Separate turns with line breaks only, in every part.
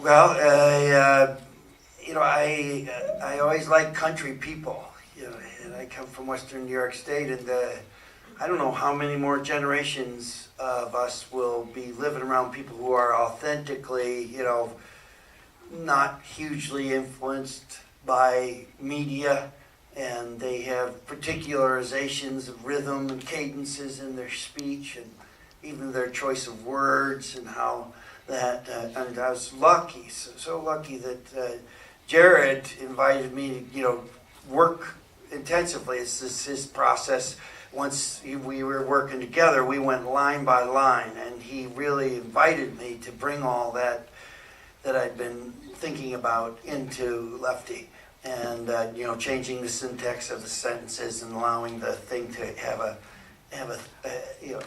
Well, I always like country people, and I come from Western New York State, and I don't know how many more generations of us will be living around people who are authentically, not hugely influenced by media, and they have particularizations of rhythm and cadences in their speech, and even their choice of words, and how that, and I was lucky, so lucky that Jared invited me to, work intensively. It's his process. Once we were working together, we went line by line, and he really invited me to bring all that I'd been thinking about into Lefty, and changing the syntax of the sentences and allowing the thing to have a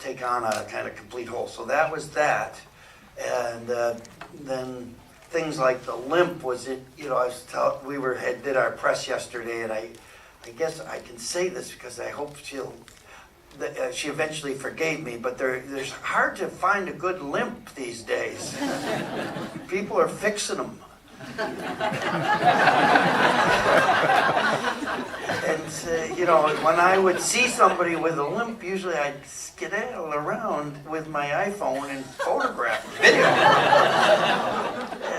take on a kind of complete whole. So that was that, and then things like the limp was it. We did our press yesterday, and I guess I can say this because I hope she eventually forgave me, but there's hard to find a good limp these days. People are fixing them. And when I would see somebody with a limp, usually I'd skedaddle around with my iPhone and photograph video.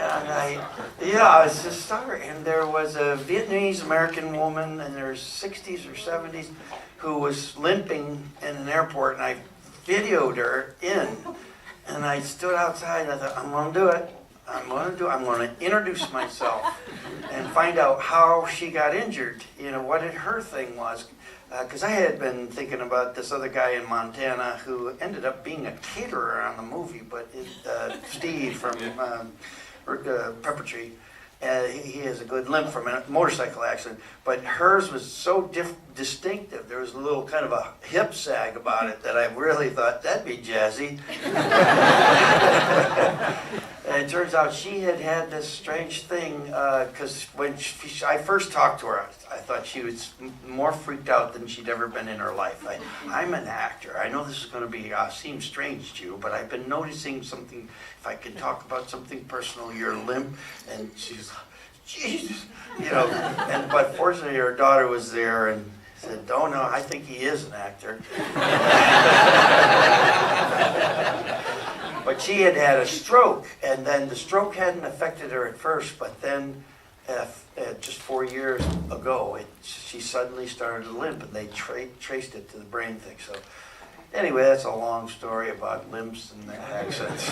And I was just sorry. And there was a Vietnamese American woman in her 60s or 70s who was limping in an airport, and I videoed her in, and I stood outside and I thought, I'm going to do it. I'm going to introduce myself and find out how she got injured, what her thing was. Because I had been thinking about this other guy in Montana who ended up being a caterer on the movie, but Steve from Pepper Tree. He has a good limp from a motorcycle accident, but hers was so distinctive. There was a little kind of a hip sag about it that I really thought that'd be jazzy. And it turns out she had this strange thing, because when I first talked to her, I thought she was more freaked out than she'd ever been in her life. I'm an actor. I know this is going to seem strange to you, but I've been noticing something. If I could talk about something personal, you're limp. And she's, Jesus, but fortunately her daughter was there and said, "Oh no, I think he is an actor." But she had a stroke, and then the stroke hadn't affected her at first, but then just 4 years ago, she suddenly started to limp, and they traced it to the brain thing. So anyway, that's a long story about limps and accents.